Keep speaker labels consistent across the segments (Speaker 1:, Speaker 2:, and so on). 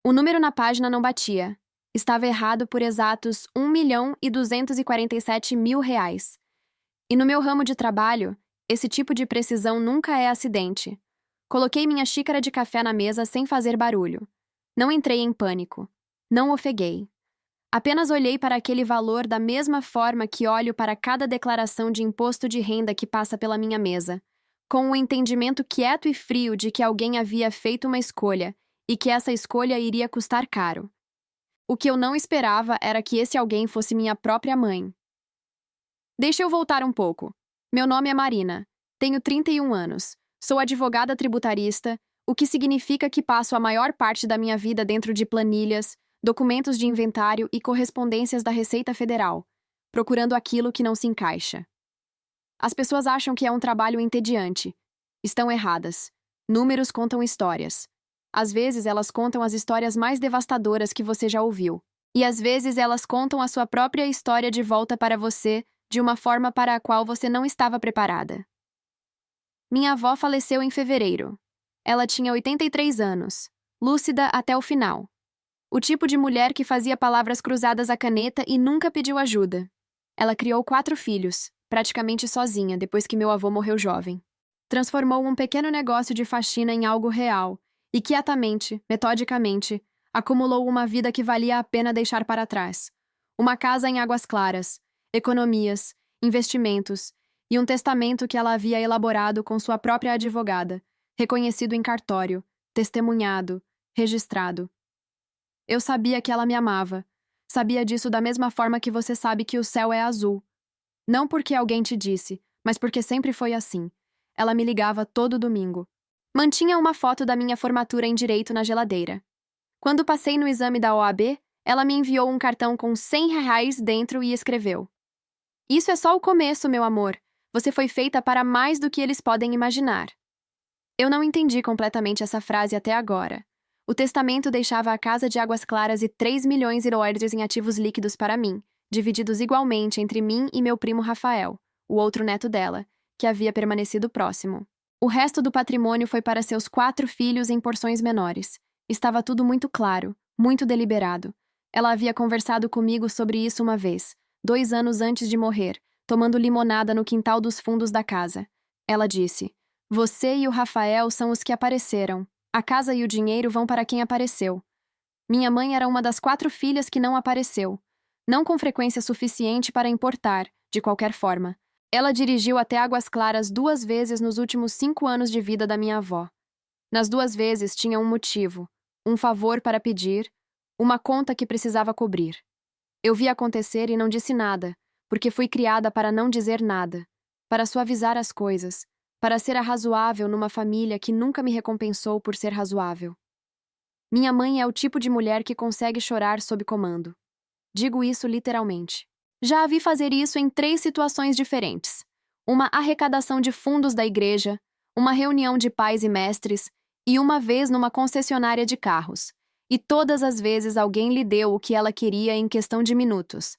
Speaker 1: O número na página não batia. Estava errado por exatos R$ 1.247.000. E no meu ramo de trabalho, esse tipo de precisão nunca é acidente. Coloquei minha xícara de café na mesa sem fazer barulho. Não entrei em pânico. Não ofeguei. Apenas olhei para aquele valor da mesma forma que olho para cada declaração de imposto de renda que passa pela minha mesa, com o entendimento quieto e frio de que alguém havia feito uma escolha e que essa escolha iria custar caro. O que eu não esperava era que esse alguém fosse minha própria mãe. Deixa eu voltar um pouco. Meu nome é Marina. Tenho 31 anos. Sou advogada tributarista, o que significa que passo a maior parte da minha vida dentro de planilhas, documentos de inventário e correspondências da Receita Federal, procurando aquilo que não se encaixa. As pessoas acham que é um trabalho entediante. Estão erradas. Números contam histórias. Às vezes elas contam as histórias mais devastadoras que você já ouviu. E às vezes elas contam a sua própria história de volta para você, de uma forma para a qual você não estava preparada. Minha avó faleceu em fevereiro. Ela tinha 83 anos, lúcida até o final. O tipo de mulher que fazia palavras cruzadas à caneta e nunca pediu ajuda. Ela criou 4 filhos, praticamente sozinha depois que meu avô morreu jovem. Transformou um pequeno negócio de faxina em algo real e quietamente, metodicamente, acumulou uma vida que valia a pena deixar para trás. Uma casa em Águas Claras, economias, investimentos e um testamento que ela havia elaborado com sua própria advogada, reconhecido em cartório, testemunhado, registrado. Eu sabia que ela me amava. Sabia disso da mesma forma que você sabe que o céu é azul. Não porque alguém te disse, mas porque sempre foi assim. Ela me ligava todo domingo. Mantinha uma foto da minha formatura em direito na geladeira. Quando passei no exame da OAB, ela me enviou um cartão com R$ 100 dentro e escreveu: "Isso é só o começo, meu amor. Você foi feita para mais do que eles podem imaginar." Eu não entendi completamente essa frase até agora. O testamento deixava a casa de Águas Claras e US$ 3 milhões em ativos líquidos para mim, divididos igualmente entre mim e meu primo Rafael, o outro neto dela, que havia permanecido próximo. O resto do patrimônio foi para seus 4 filhos em porções menores. Estava tudo muito claro, muito deliberado. Ela havia conversado comigo sobre isso uma vez, 2 anos antes de morrer, tomando limonada no quintal dos fundos da casa. Ela disse: "Você e o Rafael são os que apareceram. A casa e o dinheiro vão para quem apareceu." Minha mãe era uma das 4 filhas que não apareceu. Não com frequência suficiente para importar, de qualquer forma. Ela dirigiu até Águas Claras 2 vezes nos últimos 5 anos de vida da minha avó. Nas 2 vezes tinha um motivo, um favor para pedir, uma conta que precisava cobrir. Eu vi acontecer e não disse nada, porque fui criada para não dizer nada, para suavizar as coisas, para ser a razoável numa família que nunca me recompensou por ser razoável. Minha mãe é o tipo de mulher que consegue chorar sob comando. Digo isso literalmente. Já a vi fazer isso em 3 situações diferentes. Uma arrecadação de fundos da igreja, uma reunião de pais e mestres e uma vez numa concessionária de carros. E todas as vezes alguém lhe deu o que ela queria em questão de minutos.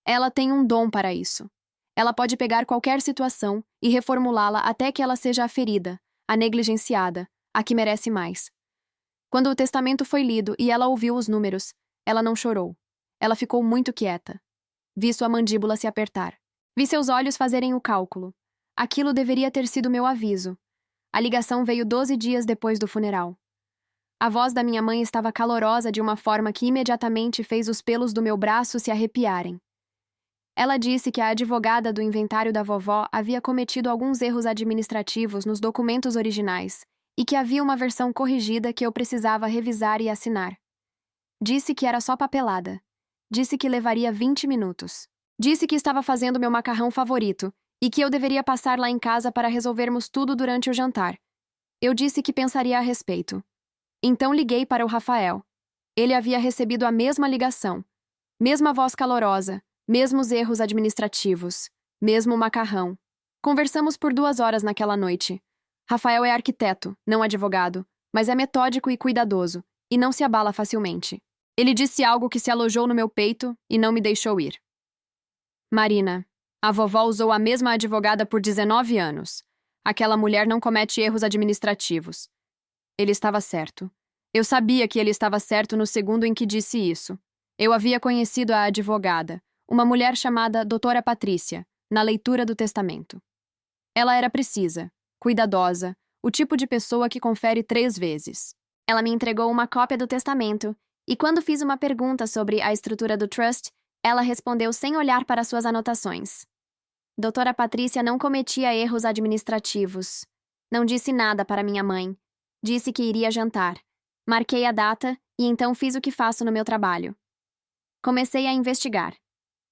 Speaker 1: Ela tem um dom para isso. Ela pode pegar qualquer situação e reformulá-la até que ela seja a ferida, a negligenciada, a que merece mais. Quando o testamento foi lido e ela ouviu os números, ela não chorou. Ela ficou muito quieta. Vi sua mandíbula se apertar. Vi seus olhos fazerem o cálculo. Aquilo deveria ter sido meu aviso. A ligação veio 12 dias depois do funeral. A voz da minha mãe estava calorosa de uma forma que imediatamente fez os pelos do meu braço se arrepiarem. Ela disse que a advogada do inventário da vovó havia cometido alguns erros administrativos nos documentos originais e que havia uma versão corrigida que eu precisava revisar e assinar. Disse que era só papelada. Disse que levaria 20 minutos. Disse que estava fazendo meu macarrão favorito e que eu deveria passar lá em casa para resolvermos tudo durante o jantar. Eu disse que pensaria a respeito. Então liguei para o Rafael. Ele havia recebido a mesma ligação. Mesma voz calorosa, mesmos erros administrativos, mesmo macarrão. Conversamos por 2 horas naquela noite. Rafael é arquiteto, não advogado, mas é metódico e cuidadoso, e não se abala facilmente. Ele disse algo que se alojou no meu peito e não me deixou ir. "Marina, a vovó usou a mesma advogada por 19 anos. Aquela mulher não comete erros administrativos." Ele estava certo. Eu sabia que ele estava certo no segundo em que disse isso. Eu havia conhecido a advogada, uma mulher chamada Doutora Patrícia, na leitura do testamento. Ela era precisa, cuidadosa, o tipo de pessoa que confere 3 vezes. Ela me entregou uma cópia do testamento, e quando fiz uma pergunta sobre a estrutura do trust, ela respondeu sem olhar para suas anotações. Doutora Patrícia não cometia erros administrativos. Não disse nada para minha mãe. Disse que iria jantar. Marquei a data e então fiz o que faço no meu trabalho. Comecei a investigar.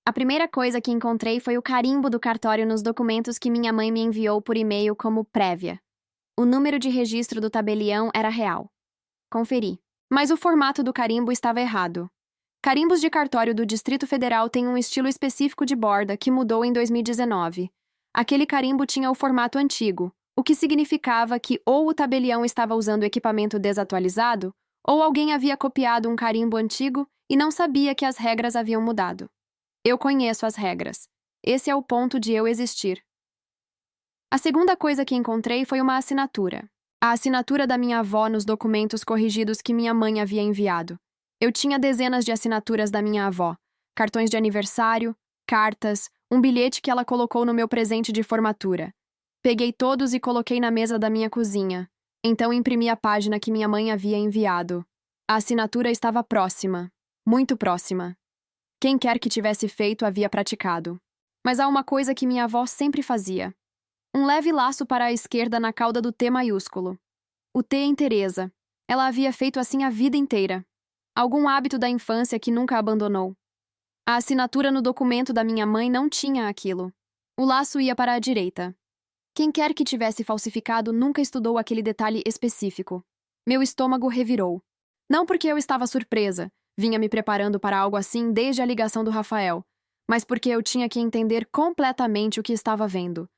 Speaker 1: A primeira coisa que encontrei foi o carimbo do cartório nos documentos que minha mãe me enviou por e-mail como prévia. O número de registro do tabelião era real. Conferi. Mas o formato do carimbo estava errado. Carimbos de cartório do Distrito Federal têm um estilo específico de borda que mudou em 2019. Aquele carimbo tinha o formato antigo, o que significava que ou o tabelião estava usando equipamento desatualizado, ou alguém havia copiado um carimbo antigo e não sabia que as regras haviam mudado. Eu conheço as regras. Esse é o ponto de eu existir. A segunda coisa que encontrei foi uma assinatura. A assinatura da minha avó nos documentos corrigidos que minha mãe havia enviado. Eu tinha dezenas de assinaturas da minha avó, cartões de aniversário, cartas, um bilhete que ela colocou no meu presente de formatura. Peguei todos e coloquei na mesa da minha cozinha. Então imprimi a página que minha mãe havia enviado. A assinatura estava próxima, muito próxima. Quem quer que tivesse feito havia praticado. Mas há uma coisa que minha avó sempre fazia. Um leve laço para a esquerda na cauda do T maiúsculo. O T em Teresa. Ela havia feito assim a vida inteira. Algum hábito da infância que nunca abandonou. A assinatura no documento da minha mãe não tinha aquilo. O laço ia para a direita. Quem quer que tivesse falsificado nunca estudou aquele detalhe específico. Meu estômago revirou. Não porque eu estava surpresa, vinha me preparando para algo assim desde a ligação do Rafael, mas porque eu tinha que entender completamente o que estava vendo.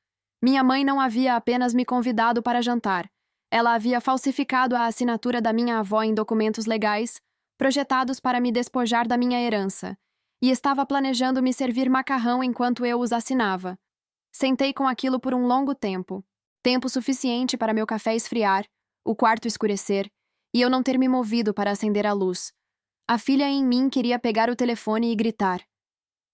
Speaker 1: Minha mãe não havia apenas me convidado para jantar. Ela havia falsificado a assinatura da minha avó em documentos legais, projetados para me despojar da minha herança, e estava planejando me servir macarrão enquanto eu os assinava. Sentei com aquilo por um longo tempo, tempo suficiente para meu café esfriar, o quarto escurecer, e eu não ter me movido para acender a luz. A filha em mim queria pegar o telefone e gritar.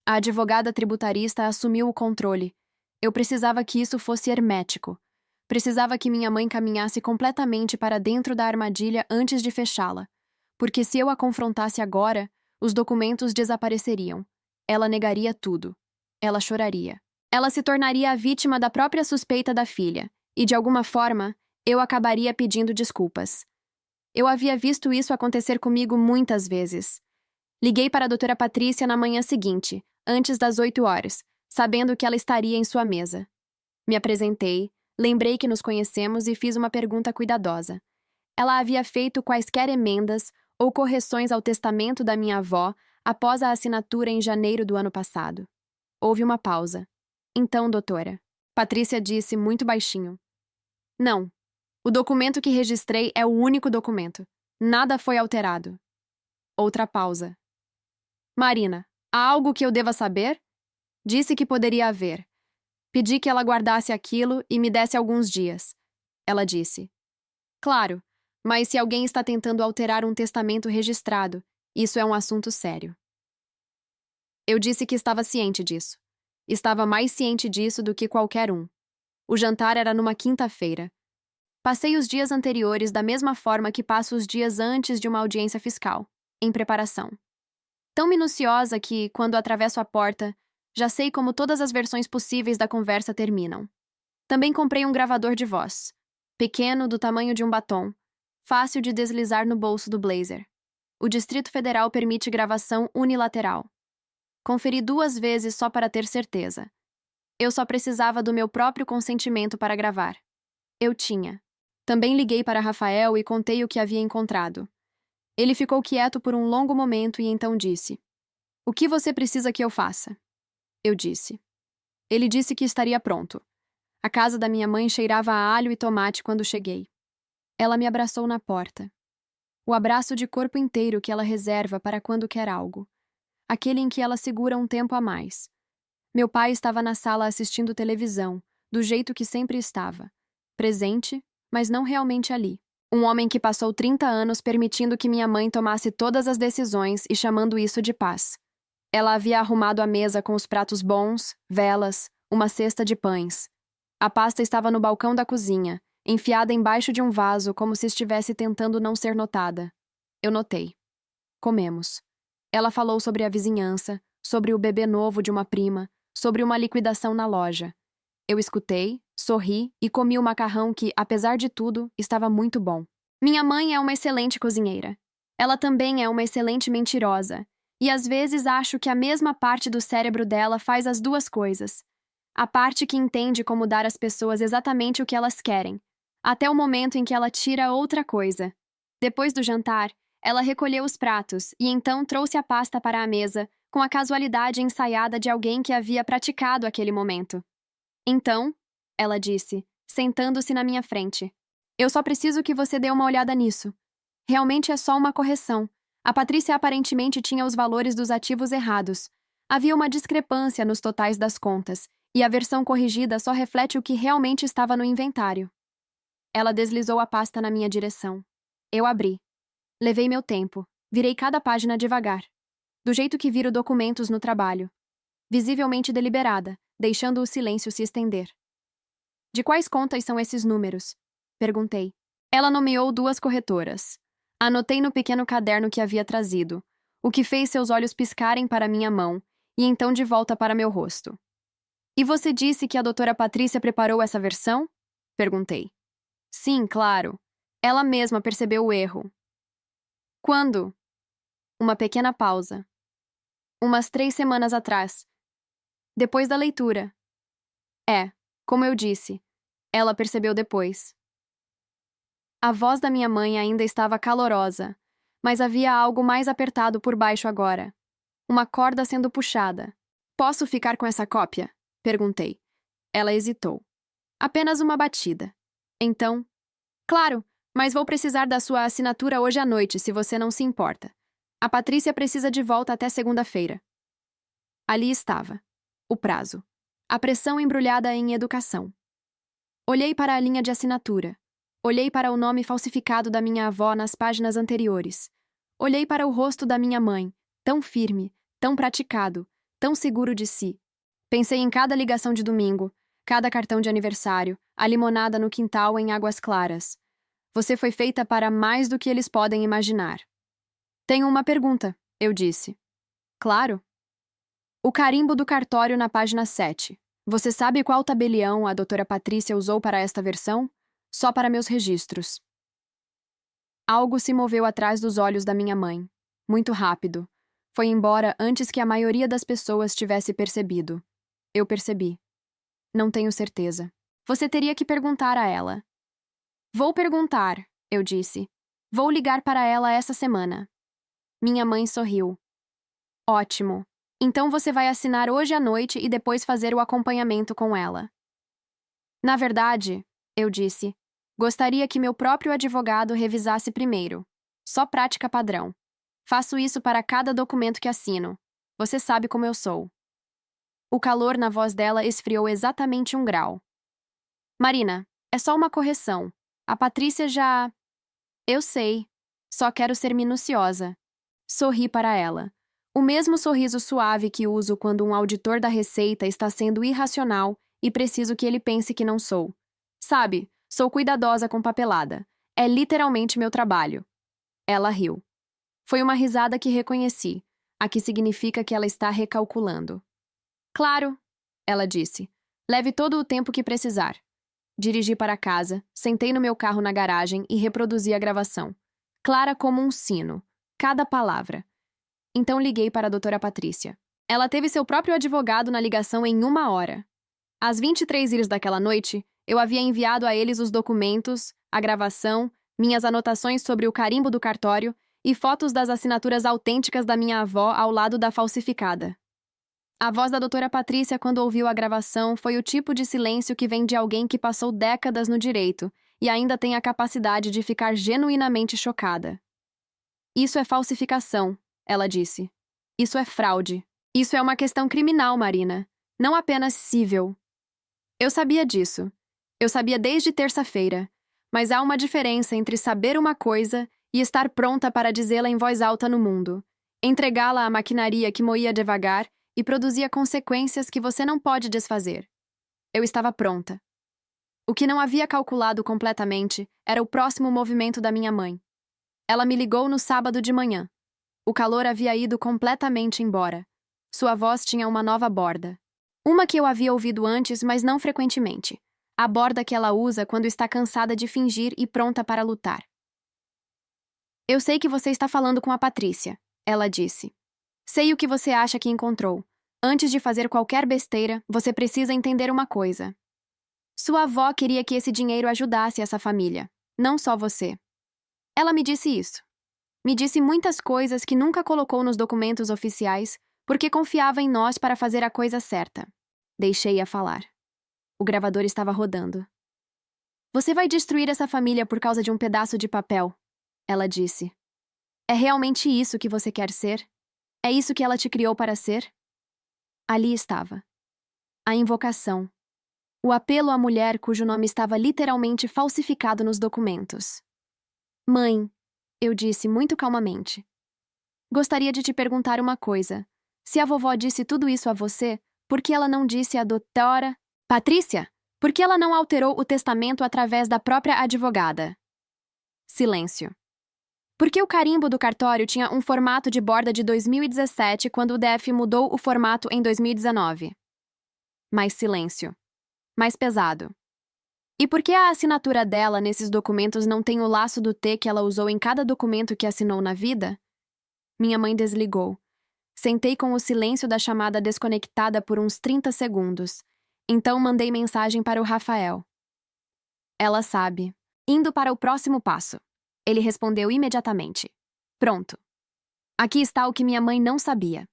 Speaker 1: A advogada tributarista assumiu o controle. Eu precisava que isso fosse hermético. Precisava que minha mãe caminhasse completamente para dentro da armadilha antes de fechá-la. Porque se eu a confrontasse agora, os documentos desapareceriam. Ela negaria tudo. Ela choraria. Ela se tornaria a vítima da própria suspeita da filha, e de alguma forma, eu acabaria pedindo desculpas. Eu havia visto isso acontecer comigo muitas vezes. Liguei para a doutora Patrícia na manhã seguinte, antes das 8 horas, sabendo que ela estaria em sua mesa. Me apresentei, lembrei que nos conhecemos e fiz uma pergunta cuidadosa. Ela havia feito quaisquer emendas ou correções ao testamento da minha avó após a assinatura em janeiro do ano passado. Houve uma pausa. Então, doutora, Patrícia disse muito baixinho. Não. O documento que registrei é o único documento. Nada foi alterado. Outra pausa. Marina, há algo que eu deva saber? Disse que poderia haver. Pedi que ela guardasse aquilo e me desse alguns dias. Ela disse. Claro, mas se alguém está tentando alterar um testamento registrado, isso é um assunto sério. Eu disse que estava ciente disso. Estava mais ciente disso do que qualquer um. O jantar era numa quinta-feira. Passei os dias anteriores da mesma forma que passo os dias antes de uma audiência fiscal, em preparação. Tão minuciosa que, quando atravesso a porta, já sei como todas as versões possíveis da conversa terminam. Também comprei um gravador de voz. Pequeno, do tamanho de um batom. Fácil de deslizar no bolso do blazer. O Distrito Federal permite gravação unilateral. Conferi 2 vezes só para ter certeza. Eu só precisava do meu próprio consentimento para gravar. Eu tinha. Também liguei para Rafael e contei o que havia encontrado. Ele ficou quieto por um longo momento e então disse: "O que você precisa que eu faça?" Eu disse. Ele disse que estaria pronto. A casa da minha mãe cheirava a alho e tomate quando cheguei. Ela me abraçou na porta. O abraço de corpo inteiro que ela reserva para quando quer algo. Aquele em que ela segura um tempo a mais. Meu pai estava na sala assistindo televisão, do jeito que sempre estava. Presente, mas não realmente ali. Um homem que passou 30 anos permitindo que minha mãe tomasse todas as decisões e chamando isso de paz. Ela havia arrumado a mesa com os pratos bons, velas, uma cesta de pães. A pasta estava no balcão da cozinha, enfiada embaixo de um vaso como se estivesse tentando não ser notada. Eu notei. Comemos. Ela falou sobre a vizinhança, sobre o bebê novo de uma prima, sobre uma liquidação na loja. Eu escutei, sorri e comi o macarrão que, apesar de tudo, estava muito bom. Minha mãe é uma excelente cozinheira. Ela também é uma excelente mentirosa. E às vezes acho que a mesma parte do cérebro dela faz as duas coisas. A parte que entende como dar às pessoas exatamente o que elas querem, até o momento em que ela tira outra coisa. Depois do jantar, ela recolheu os pratos e então trouxe a pasta para a mesa, com a casualidade ensaiada de alguém que havia praticado aquele momento. Então, ela disse, sentando-se na minha frente, eu só preciso que você dê uma olhada nisso. Realmente é só uma correção. A Patrícia aparentemente tinha os valores dos ativos errados. Havia uma discrepância nos totais das contas, e a versão corrigida só reflete o que realmente estava no inventário. Ela deslizou a pasta na minha direção. Eu abri. Levei meu tempo. Virei cada página devagar. Do jeito que viro documentos no trabalho. Visivelmente deliberada, deixando o silêncio se estender. De quais contas são esses números? Perguntei. Ela nomeou 2 corretoras. Anotei no pequeno caderno que havia trazido, o que fez seus olhos piscarem para minha mão, e então de volta para meu rosto. E você disse que a doutora Patrícia preparou essa versão? Perguntei. Sim, claro. Ela mesma percebeu o erro. Quando? Uma pequena pausa. Umas 3 semanas atrás. Depois da leitura. Como eu disse, ela percebeu depois. A voz da minha mãe ainda estava calorosa, mas havia algo mais apertado por baixo agora. Uma corda sendo puxada. Posso ficar com essa cópia? Perguntei. Ela hesitou. Apenas uma batida. Então, claro, mas vou precisar da sua assinatura hoje à noite, se você não se importa. A Patrícia precisa de volta até segunda-feira. Ali estava. O prazo. A pressão embrulhada em educação. Olhei para a linha de assinatura. Olhei para o nome falsificado da minha avó nas páginas anteriores. Olhei para o rosto da minha mãe, tão firme, tão praticado, tão seguro de si. Pensei em cada ligação de domingo, cada cartão de aniversário, a limonada no quintal em Águas Claras. Você foi feita para mais do que eles podem imaginar. Tenho uma pergunta, eu disse. Claro. O carimbo do cartório na página 7. Você sabe qual tabelião a doutora Patrícia usou para esta versão? Só para meus registros. Algo se moveu atrás dos olhos da minha mãe. Muito rápido. Foi embora antes que a maioria das pessoas tivesse percebido. Eu percebi. Não tenho certeza. Você teria que perguntar a ela. Vou perguntar, eu disse. Vou ligar para ela essa semana. Minha mãe sorriu. Ótimo. Então você vai assinar hoje à noite e depois fazer o acompanhamento com ela. Na verdade, eu disse, gostaria que meu próprio advogado revisasse primeiro. Só prática padrão. Faço isso para cada documento que assino. Você sabe como eu sou. O calor na voz dela esfriou exatamente 1 grau. Marina, é só uma correção. A Patrícia já... Eu sei. Só quero ser minuciosa. Sorri para ela. O mesmo sorriso suave que uso quando um auditor da Receita está sendo irracional e preciso que ele pense que não sou. Sabe, sou cuidadosa com papelada. É literalmente meu trabalho. Ela riu. Foi uma risada que reconheci, a que significa que ela está recalculando. Claro, ela disse. Leve todo o tempo que precisar. Dirigi para casa, sentei no meu carro na garagem e reproduzi a gravação. Clara como um sino. Cada palavra. Então liguei para a doutora Patrícia. Ela teve seu próprio advogado na ligação em 1 hora. Às 23h daquela noite, eu havia enviado a eles os documentos, a gravação, minhas anotações sobre o carimbo do cartório e fotos das assinaturas autênticas da minha avó ao lado da falsificada. A voz da doutora Patrícia, quando ouviu a gravação, foi o tipo de silêncio que vem de alguém que passou décadas no direito e ainda tem a capacidade de ficar genuinamente chocada. Isso é falsificação, ela disse. Isso é fraude. Isso é uma questão criminal, Marina. Não apenas cível. Eu sabia disso. Eu sabia desde terça-feira. Mas há uma diferença entre saber uma coisa e estar pronta para dizê-la em voz alta no mundo, entregá-la à maquinaria que moía devagar e produzia consequências que você não pode desfazer. Eu estava pronta. O que não havia calculado completamente era o próximo movimento da minha mãe. Ela me ligou no sábado de manhã. O calor havia ido completamente embora. Sua voz tinha uma nova borda. Uma que eu havia ouvido antes, mas não frequentemente. A borda que ela usa quando está cansada de fingir e pronta para lutar. Eu sei que você está falando com a Patrícia, ela disse. Sei o que você acha que encontrou. Antes de fazer qualquer besteira, você precisa entender uma coisa. Sua avó queria que esse dinheiro ajudasse essa família, não só você. Ela me disse isso. Me disse muitas coisas que nunca colocou nos documentos oficiais, porque confiava em nós para fazer a coisa certa. Deixei-a falar. O gravador estava rodando. Você vai destruir essa família por causa de um pedaço de papel, ela disse. É realmente isso que você quer ser? É isso que ela te criou para ser? Ali estava. A invocação. O apelo à mulher cujo nome estava literalmente falsificado nos documentos. Mãe, eu disse muito calmamente. Gostaria de te perguntar uma coisa. Se a vovó disse tudo isso a você, por que ela não disse à doutora Patrícia? Por que ela não alterou o testamento através da própria advogada? Silêncio. Por que o carimbo do cartório tinha um formato de borda de 2017 quando o DF mudou o formato em 2019? Mais silêncio. Mais pesado. E por que a assinatura dela nesses documentos não tem o laço do T que ela usou em cada documento que assinou na vida? Minha mãe desligou. Sentei com o silêncio da chamada desconectada por uns 30 segundos. Então mandei mensagem para o Rafael. Ela sabe. Indo para o próximo passo. Ele respondeu imediatamente. Pronto. Aqui está o que minha mãe não sabia.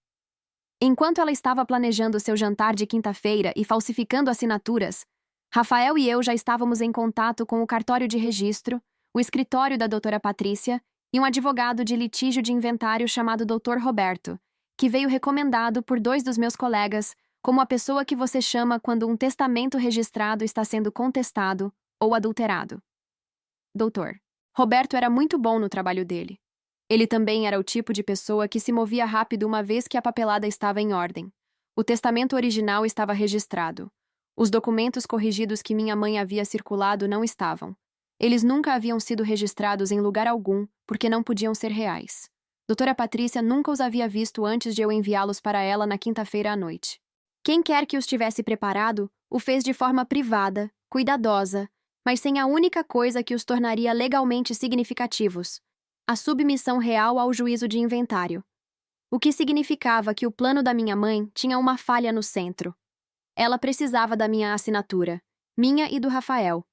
Speaker 1: Enquanto ela estava planejando seu jantar de quinta-feira e falsificando assinaturas, Rafael e eu já estávamos em contato com o cartório de registro, o escritório da doutora Patrícia e um advogado de litígio de inventário chamado Dr. Roberto, que veio recomendado por 2 dos meus colegas como a pessoa que você chama quando um testamento registrado está sendo contestado ou adulterado. Doutor. Roberto era muito bom no trabalho dele. Ele também era o tipo de pessoa que se movia rápido uma vez que a papelada estava em ordem. O testamento original estava registrado. Os documentos corrigidos que minha mãe havia circulado não estavam. Eles nunca haviam sido registrados em lugar algum, porque não podiam ser reais. Doutora Patrícia nunca os havia visto antes de eu enviá-los para ela na quinta-feira à noite. Quem quer que os tivesse preparado, o fez de forma privada, cuidadosa, mas sem a única coisa que os tornaria legalmente significativos: a submissão real ao juízo de inventário. O que significava que o plano da minha mãe tinha uma falha no centro. Ela precisava da minha assinatura, minha e do Rafael.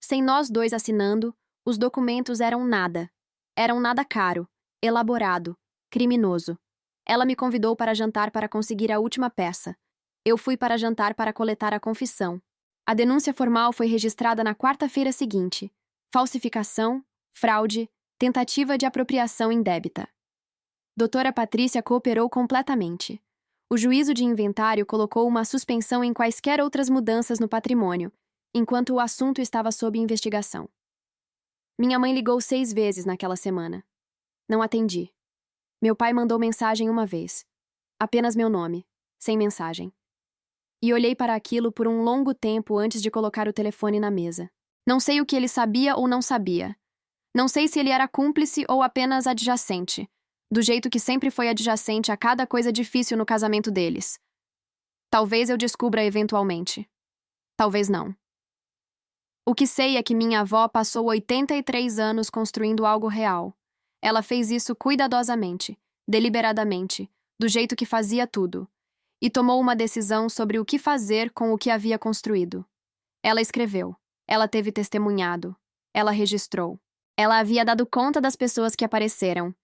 Speaker 1: Sem nós 2 assinando, os documentos eram nada. Eram nada caro, elaborado, criminoso. Ela me convidou para jantar para conseguir a última peça. Eu fui para jantar para coletar a confissão. A denúncia formal foi registrada na quarta-feira seguinte. Falsificação, fraude, tentativa de apropriação indébita. Doutora Patrícia cooperou completamente. O juízo de inventário colocou uma suspensão em quaisquer outras mudanças no patrimônio, enquanto o assunto estava sob investigação. Minha mãe ligou 6 vezes naquela semana. Não atendi. Meu pai mandou mensagem uma vez. Apenas meu nome, sem mensagem. E olhei para aquilo por um longo tempo antes de colocar o telefone na mesa. Não sei o que ele sabia ou não sabia. Não sei se ele era cúmplice ou apenas adjacente, do jeito que sempre foi adjacente a cada coisa difícil no casamento deles. Talvez eu descubra eventualmente. Talvez não. O que sei é que minha avó passou 83 anos construindo algo real. Ela fez isso cuidadosamente, deliberadamente, do jeito que fazia tudo, e tomou uma decisão sobre o que fazer com o que havia construído. Ela escreveu, ela teve testemunhado, ela registrou. Ela havia dado conta das pessoas que apareceram.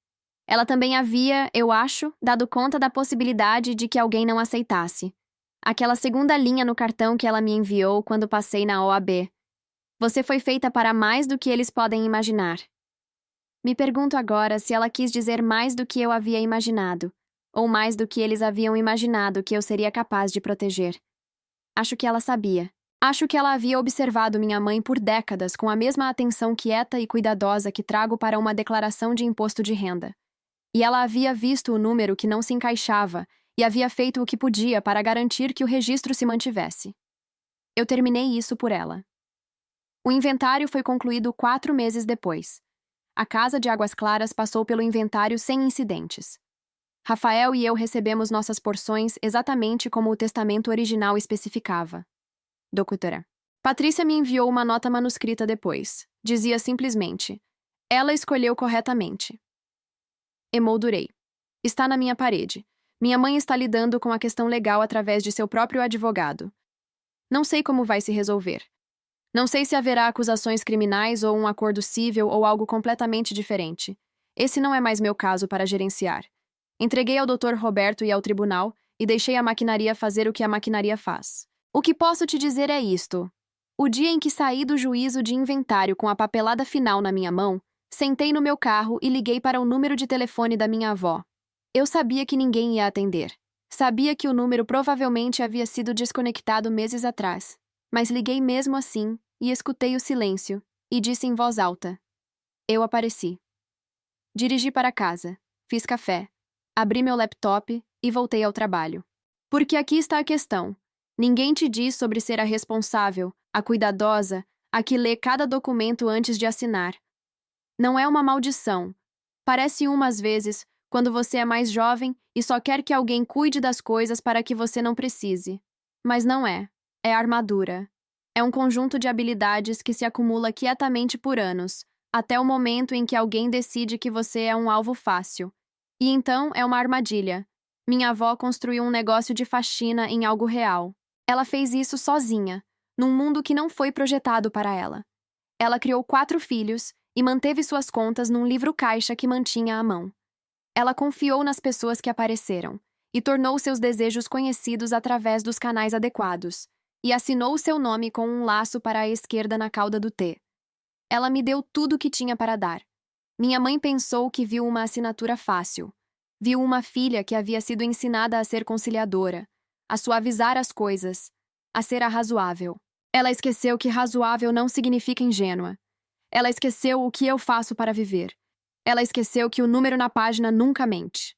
Speaker 1: Ela também havia, eu acho, dado conta da possibilidade de que alguém não aceitasse. Aquela segunda linha no cartão que ela me enviou quando passei na OAB. Você foi feita para mais do que eles podem imaginar. Me pergunto agora se ela quis dizer mais do que eu havia imaginado, ou mais do que eles haviam imaginado que eu seria capaz de proteger. Acho que ela sabia. Acho que ela havia observado minha mãe por décadas com a mesma atenção quieta e cuidadosa que trago para uma declaração de imposto de renda. E ela havia visto o número que não se encaixava e havia feito o que podia para garantir que o registro se mantivesse. Eu terminei isso por ela. O inventário foi concluído 4 meses depois. A casa de Águas Claras passou pelo inventário sem incidentes. Rafael e eu recebemos nossas porções exatamente como o testamento original especificava. Doutora. Patrícia me enviou uma nota manuscrita depois. Dizia simplesmente: ela escolheu corretamente. Emoldurei. Está na minha parede. Minha mãe está lidando com a questão legal através de seu próprio advogado. Não sei como vai se resolver. Não sei se haverá acusações criminais ou um acordo civil ou algo completamente diferente. Esse não é mais meu caso para gerenciar. Entreguei ao Dr. Roberto e ao tribunal e deixei a maquinaria fazer o que a maquinaria faz. O que posso te dizer é isto. O dia em que saí do juízo de inventário com a papelada final na minha mão, sentei no meu carro e liguei para o número de telefone da minha avó. Eu sabia que ninguém ia atender. Sabia que o número provavelmente havia sido desconectado meses atrás. Mas liguei mesmo assim e escutei o silêncio e disse em voz alta: eu apareci. Dirigi para casa, fiz café, abri meu laptop e voltei ao trabalho. Porque aqui está a questão. Ninguém te diz sobre ser a responsável, a cuidadosa, a que lê cada documento antes de assinar. Não é uma maldição. Parece uma às vezes, quando você é mais jovem e só quer que alguém cuide das coisas para que você não precise. Mas não é. É armadura. É um conjunto de habilidades que se acumula quietamente por anos, até o momento em que alguém decide que você é um alvo fácil. E então é uma armadilha. Minha avó construiu um negócio de faxina em algo real. Ela fez isso sozinha, num mundo que não foi projetado para ela. Ela criou 4 filhos e manteve suas contas num livro-caixa que mantinha à mão. Ela confiou nas pessoas que apareceram e tornou seus desejos conhecidos através dos canais adequados, e assinou seu nome com um laço para a esquerda na cauda do T. Ela me deu tudo o que tinha para dar. Minha mãe pensou que viu uma assinatura fácil. Viu uma filha que havia sido ensinada a ser conciliadora, a suavizar as coisas, a ser razoável. Ela esqueceu que razoável não significa ingênua. Ela esqueceu o que eu faço para viver. Ela esqueceu que o número na página nunca mente.